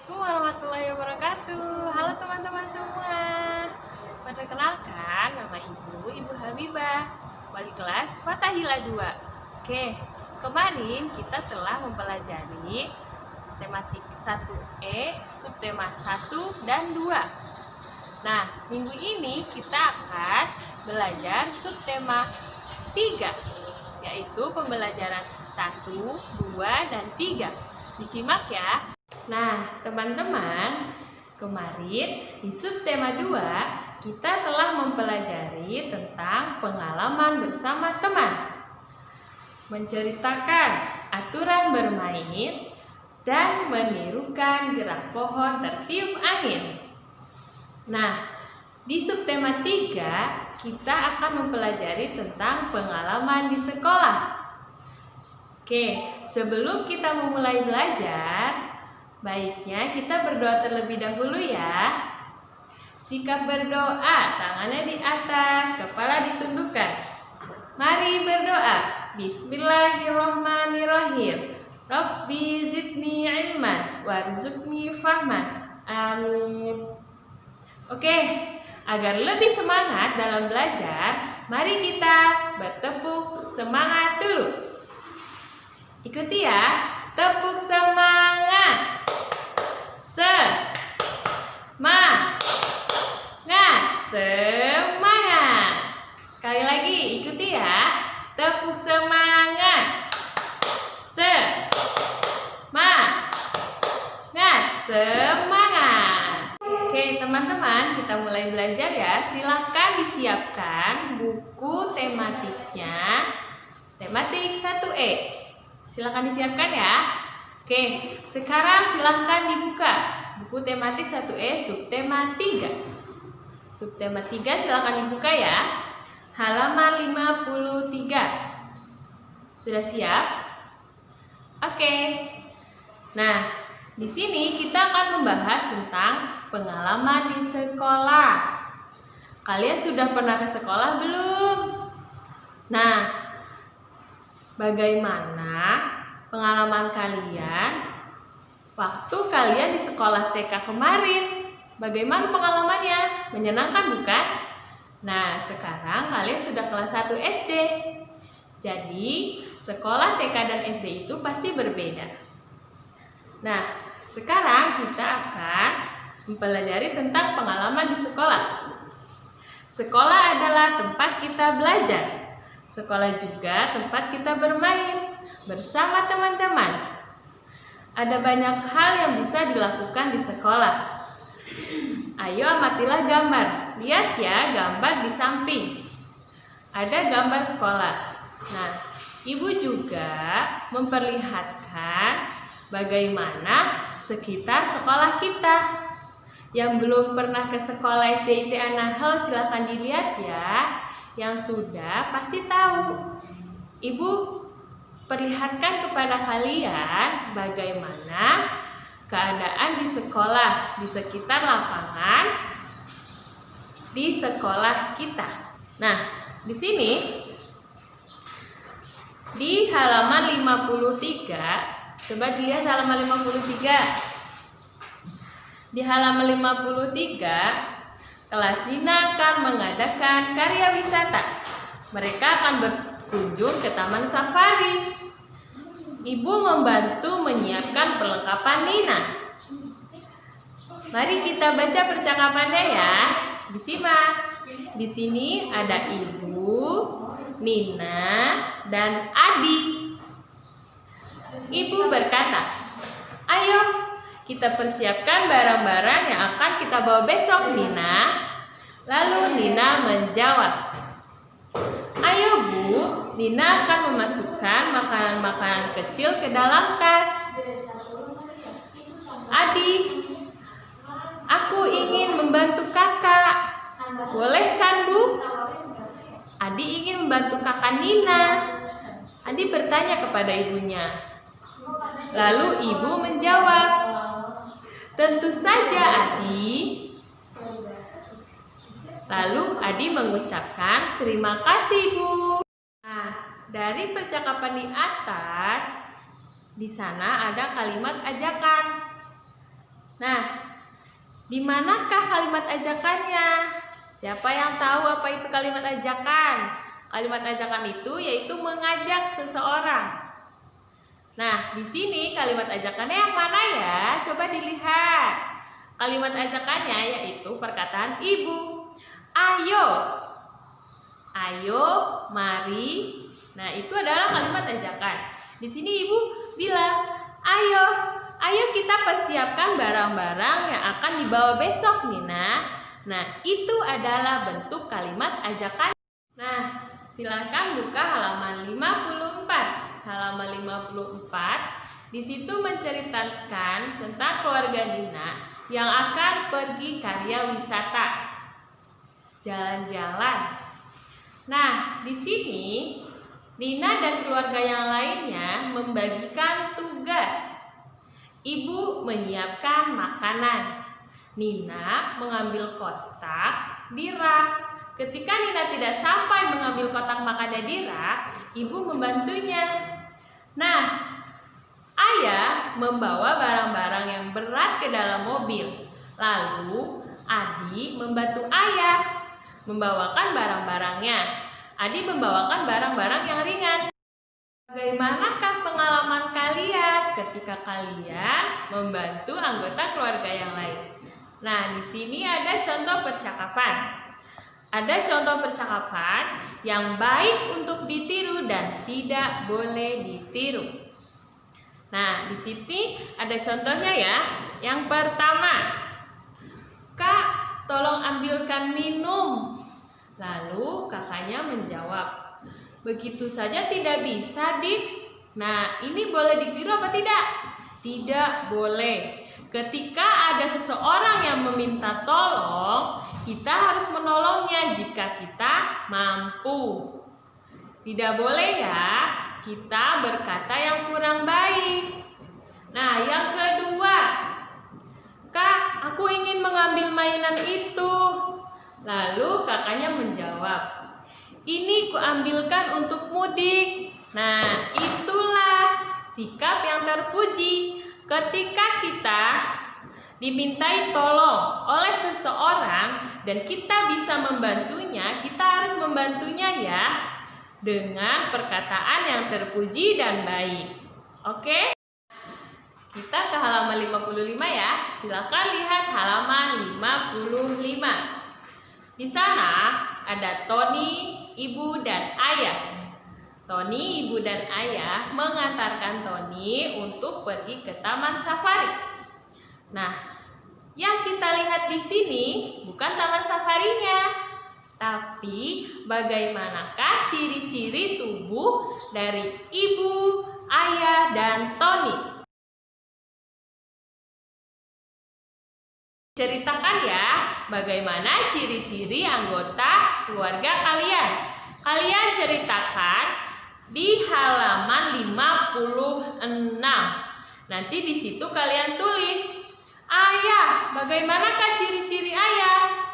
Assalamualaikum warahmatullahi wabarakatuh. Halo teman-teman semua. Perkenalkan, nama Ibu Habibah, wali kelas Fatahila 2. Oke, kemarin kita telah mempelajari tematik 1E, subtema 1 dan 2. Nah, minggu ini kita akan belajar subtema 3, yaitu pembelajaran 1, 2, dan 3. Disimak ya. Nah, teman-teman, kemarin di subtema 2 kita telah mempelajari tentang pengalaman bersama teman, menceritakan aturan bermain, dan menirukan gerak pohon tertiup angin. Nah, di subtema 3 kita akan mempelajari tentang pengalaman di sekolah. Oke, sebelum kita memulai belajar, baiknya kita berdoa terlebih dahulu ya. Sikap berdoa, tangannya di atas, kepala ditundukkan. Mari berdoa. Bismillahirrahmanirrahim. Rabbi zidni ilman warzuqni fahman. Amin. Oke, agar lebih semangat dalam belajar, mari kita bertepuk semangat dulu. Ikuti ya, tepuk semangat. Semangat. Sekali lagi, ikuti ya. Tepuk semangat. Semangat. Oke, teman-teman, kita mulai belajar ya. Silakan disiapkan buku tematiknya. Tematik 1E. Silakan disiapkan ya. Oke, sekarang silakan dibuka buku tematik 1E subtema 3. Subtema 3 silakan dibuka ya. Halaman 53. Sudah siap? Oke. Nah, di sini kita akan membahas tentang pengalaman di sekolah. Kalian sudah pernah ke sekolah belum? Nah, bagaimana pengalaman kalian waktu kalian di sekolah TK kemarin? Bagaimana pengalamannya? Menyenangkan bukan? Nah, sekarang kalian sudah kelas 1 SD. Jadi, sekolah TK dan SD itu pasti berbeda. Nah, sekarang kita akan mempelajari tentang pengalaman di sekolah. Sekolah adalah tempat kita belajar. Sekolah juga tempat kita bermain bersama teman-teman. Ada banyak hal yang bisa dilakukan di sekolah. Ayo amatilah gambar. Lihat ya gambar di samping. Ada gambar sekolah. Nah, Ibu juga memperlihatkan bagaimana sekitar sekolah kita. Yang belum pernah ke sekolah SD IT Nahal silahkan dilihat ya. Yang sudah pasti tahu. Ibu perlihatkan kepada kalian bagaimana keadaan di sekolah, di sekitar lapangan, di sekolah kita. Nah, di sini di halaman 53, coba dilihat halaman 53. Di halaman 53, kelas Dina akan mengadakan karya wisata. Mereka akan berkunjung ke Taman Safari. Ibu membantu menyiapkan perlengkapan Nina. Mari kita baca percakapannya ya. Disimak. Di sini ada Ibu, Nina, dan Adi. Ibu berkata, "Ayo kita persiapkan barang-barang yang akan kita bawa besok, Nina." Lalu Nina menjawab, "Ayo Bu, Nina akan memasukkan makanan-makanan kecil ke dalam tas." "Adi, aku ingin membantu kakak. Boleh kan Bu?" Adi ingin membantu kakak Nina. Adi bertanya kepada ibunya. Lalu ibu menjawab, "Tentu saja Adi." Lalu Adi mengucapkan, "Terima kasih Bu." Nah, dari percakapan di atas, di sana ada kalimat ajakan. Nah, di manakah kalimat ajakannya? Siapa yang tahu apa itu kalimat ajakan? Kalimat ajakan itu yaitu mengajak seseorang. Nah, di sini kalimat ajakannya yang mana ya? Coba dilihat. Kalimat ajakannya yaitu perkataan ibu. Ayo. Ayo, mari. Nah, itu adalah kalimat ajakan. Di sini ibu bilang, ayo, ayo kita persiapkan barang-barang yang akan dibawa besok, Nina. Nah, itu adalah bentuk kalimat ajakan. Nah, silakan buka halaman 54. Halaman 54, di situ menceritakan tentang keluarga Nina yang akan pergi karya wisata, jalan-jalan. Nah, di sini Nina dan keluarga yang lainnya membagikan tugas. Ibu menyiapkan makanan. Nina mengambil kotak di rak. Ketika Nina tidak sampai mengambil kotak makannya di rak, ibu membantunya. Nah, ayah membawa barang-barang yang berat ke dalam mobil. Lalu, adik membantu ayah membawakan barang-barangnya. Adik membawakan barang-barang yang ringan. Bagaimanakah pengalaman kalian ketika kalian membantu anggota keluarga yang lain? Nah, di sini ada contoh percakapan. Ada contoh percakapan yang baik untuk ditiru dan tidak boleh ditiru. Nah, di sini ada contohnya ya. Yang pertama, Kak, tolong ambilkan minum. Lalu kakaknya menjawab, begitu saja tidak bisa, Dik. Nah, ini boleh ditiru apa tidak? Tidak boleh. Ketika ada seseorang yang meminta tolong, kita harus menolongnya jika kita mampu. Tidak boleh ya kita berkata yang kurang baik. Nah, yang kedua, Kak, aku ingin mengambil mainan itu. Lalu kakaknya menjawab, ini kuambilkan untuk mudik. Nah, itulah sikap yang terpuji. Ketika kita dimintai tolong oleh seseorang dan kita bisa membantunya, kita harus membantunya ya dengan perkataan yang terpuji dan baik. Oke? Kita ke halaman 55 ya. Silakan lihat halaman 55. Di sana ada Tony, ibu dan ayah. Tony, ibu dan ayah mengantarkan Tony untuk pergi ke taman safari. Nah, yang kita lihat di sini bukan taman safarinya, tapi bagaimanakah ciri-ciri tubuh dari ibu, ayah, dan Tony. Ceritakan ya, bagaimana ciri-ciri anggota keluarga kalian. Kalian ceritakan di halaman 56. Nanti di situ kalian tulis, ayah, bagaimanakah ciri-ciri ayah?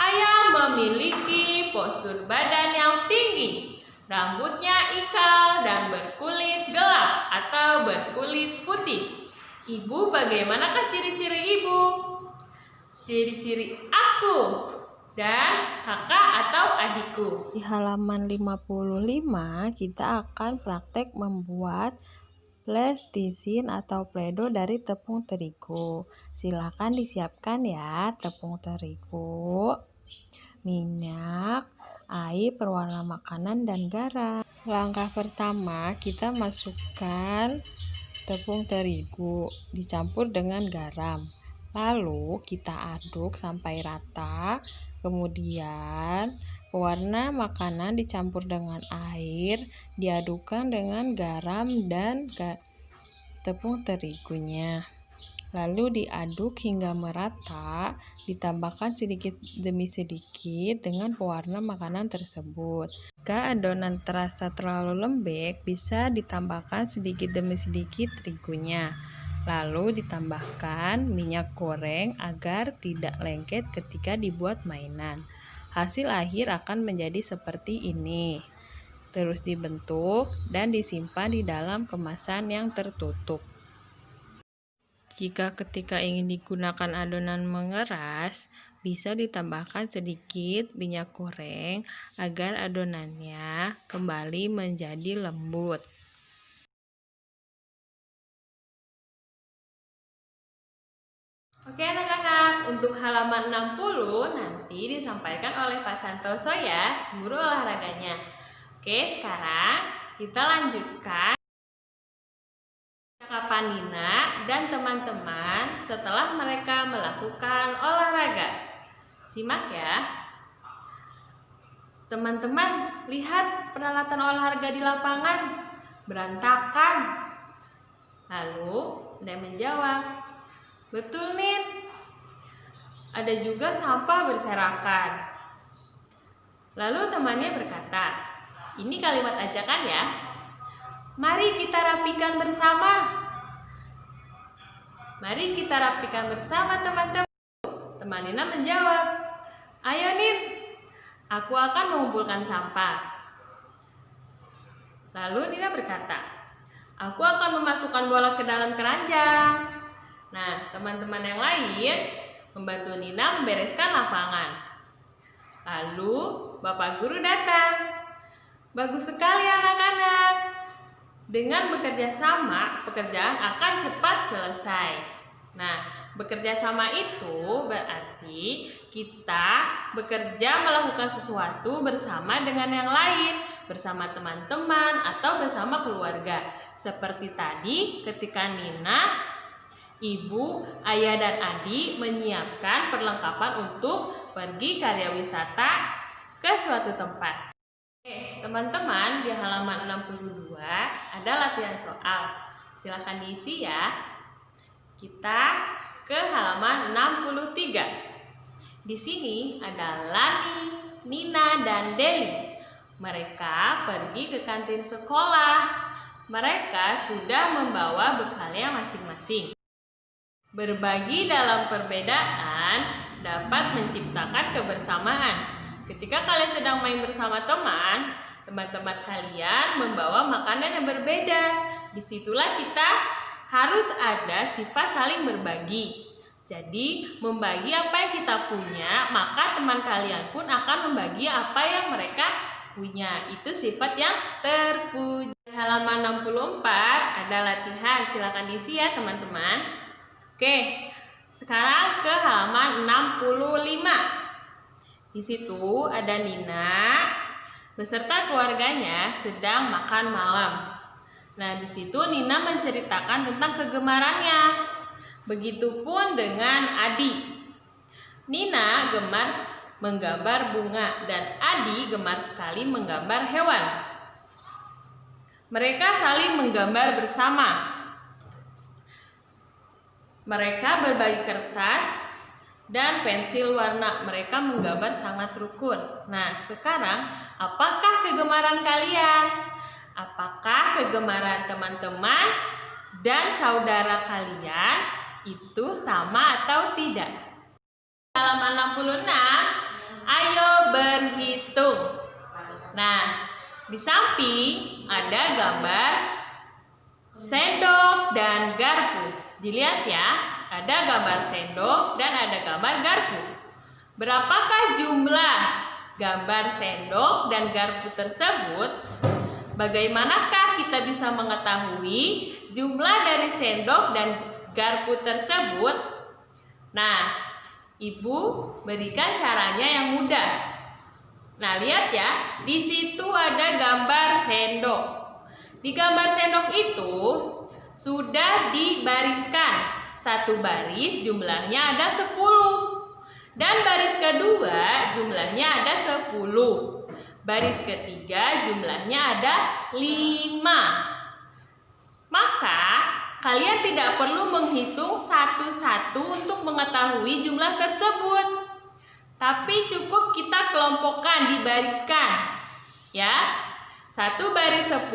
Ayah memiliki postur badan yang tinggi, rambutnya ikal dan berkulit gelap atau berkulit putih. Ibu, bagaimanakah ciri-ciri ibu? Ciri-ciri aku dan kakak atau adikku. Di halaman 55 kita akan praktek membuat plasticine atau Play-Doh dari tepung terigu. Silakan disiapkan ya tepung terigu, minyak, air, pewarna makanan, dan garam. Langkah pertama, kita masukkan tepung terigu dicampur dengan garam. Lalu kita aduk sampai rata. Kemudian pewarna makanan dicampur dengan air, diadukkan dengan garam dan tepung terigunya. Lalu diaduk hingga merata, ditambahkan sedikit demi sedikit dengan pewarna makanan tersebut. Jika adonan terasa terlalu lembek, bisa ditambahkan sedikit demi sedikit terigunya. Lalu ditambahkan minyak goreng agar tidak lengket ketika dibuat mainan. Hasil akhir akan menjadi seperti ini. Terus dibentuk dan disimpan di dalam kemasan yang tertutup. Jika ketika ingin digunakan adonan mengeras, bisa ditambahkan sedikit minyak goreng agar adonannya kembali menjadi lembut. Oke anak-anak, untuk halaman 60 nanti disampaikan oleh Pak Santoso ya, guru olahraganya. Oke, sekarang kita lanjutkan percakapan Nina dan teman-teman setelah mereka melakukan olahraga. Simak ya. Teman-teman, lihat peralatan olahraga di lapangan berantakan. Lalu dia menjawab, betul Nin. Ada juga sampah berserakan. Lalu temannya berkata, ini kalimat ajakan ya. Mari kita rapikan bersama. Mari kita rapikan bersama teman-teman. Teman Nina menjawab, ayo Nin, aku akan mengumpulkan sampah. Lalu Nina berkata, aku akan memasukkan bola ke dalam keranjang. Nah, teman-teman yang lain membantu Nina membereskan lapangan. Lalu Bapak Guru datang. Bagus sekali anak-anak. Dengan bekerja sama, pekerjaan akan cepat selesai. Nah, bekerja sama itu berarti kita bekerja melakukan sesuatu bersama dengan yang lain, bersama teman-teman atau bersama keluarga. Seperti tadi ketika Nina, Ibu, Ayah, dan Adi menyiapkan perlengkapan untuk pergi karya wisata ke suatu tempat. Oke, teman-teman, di halaman 62 ada latihan soal. Silahkan diisi ya. Kita ke halaman 63. Di sini ada Lani, Nina, dan Deli. Mereka pergi ke kantin sekolah. Mereka sudah membawa bekalnya masing-masing. Berbagi dalam perbedaan dapat menciptakan kebersamaan. Ketika kalian sedang main bersama teman-teman kalian membawa makanan yang berbeda. Disitulah kita harus ada sifat saling berbagi. Jadi, membagi apa yang kita punya, maka teman kalian pun akan membagi apa yang mereka punya. Itu sifat yang terpuji. Halaman 64 ada latihan, silakan diisi ya teman-teman. Oke, sekarang ke halaman 65. Di situ ada Nina beserta keluarganya sedang makan malam. Nah, di situ Nina menceritakan tentang kegemarannya. Begitupun dengan Adi. Nina gemar menggambar bunga dan Adi gemar sekali menggambar hewan. Mereka saling menggambar bersama. Mereka berbagi kertas dan pensil warna. Mereka menggambar sangat rukun. Nah, sekarang apakah kegemaran kalian? Apakah kegemaran teman-teman dan saudara kalian itu sama atau tidak? Halaman 66, ayo berhitung. Nah, di samping ada gambar sendok dan garpu. Dilihat ya. Ada gambar sendok dan ada gambar garpu. Berapakah jumlah gambar sendok dan garpu tersebut? Bagaimanakah kita bisa mengetahui jumlah dari sendok dan garpu tersebut? Nah, Ibu berikan caranya yang mudah. Nah, lihat ya, di situ ada gambar sendok. Di gambar sendok itu sudah dibariskan. Satu baris jumlahnya ada 10. Dan baris kedua jumlahnya ada 10. Baris ketiga jumlahnya ada 5. Maka kalian tidak perlu menghitung satu-satu untuk mengetahui jumlah tersebut. Tapi cukup kita kelompokkan, dibariskan. Ya. Satu baris 10,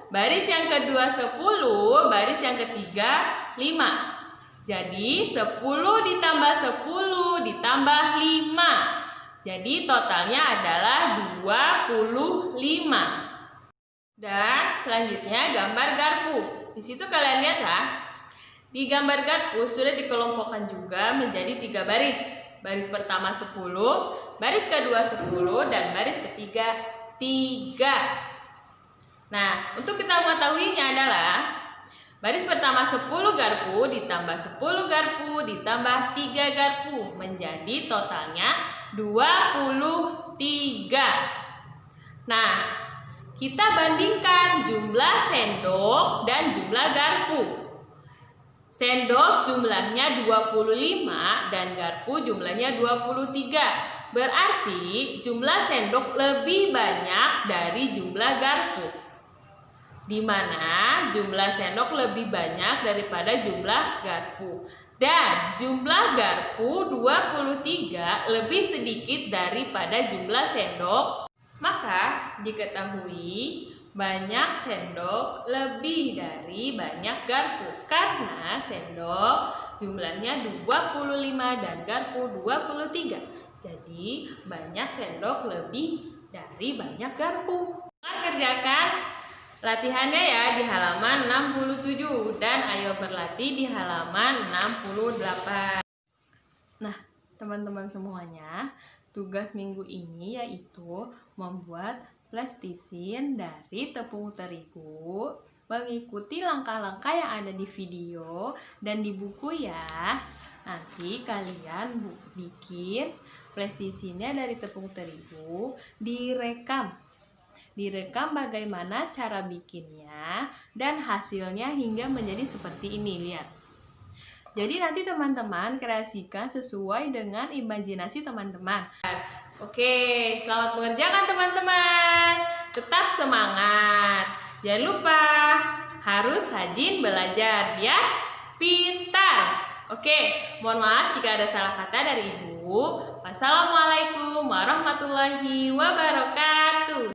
baris yang kedua 10, baris yang ketiga 5. Jadi 10 ditambah 10 ditambah 5. Jadi totalnya adalah 25. Dan selanjutnya gambar garpu. Di situ kalian lihatlah. Di gambar garpu sudah dikelompokkan juga menjadi 3 baris. Baris pertama 10, baris kedua 10, dan baris ketiga 3. Nah, untuk kita mengetahuinya adalah baris pertama 10 garpu ditambah 10 garpu ditambah 3 garpu menjadi totalnya 23. Nah, kita bandingkan jumlah sendok dan jumlah garpu. Sendok jumlahnya 25 dan garpu jumlahnya 23. Berarti jumlah sendok lebih banyak dari jumlah garpu. Di mana jumlah sendok lebih banyak daripada jumlah garpu. Dan jumlah garpu 23 lebih sedikit daripada jumlah sendok. Maka diketahui banyak sendok lebih dari banyak garpu karena sendok jumlahnya 25 dan garpu 23. Jadi banyak sendok lebih dari banyak garpu. Kerjakan latihannya ya di halaman 67 dan ayo berlatih di halaman 68. Nah, teman-teman semuanya, tugas minggu ini yaitu membuat plastisin dari tepung terigu, mengikuti langkah-langkah yang ada di video dan di buku ya. Nanti kalian bikin plastisinnya dari tepung terigu, direkam bagaimana cara bikinnya dan hasilnya hingga menjadi seperti ini, lihat. Jadi nanti teman-teman kreasikan sesuai dengan imajinasi teman-teman. Oke, selamat mengerjakan teman-teman. Tetap semangat. Jangan lupa harus rajin belajar ya, pintar. Oke, mohon maaf jika ada salah kata dari Ibu. Wassalamualaikum warahmatullahi wabarakatuh.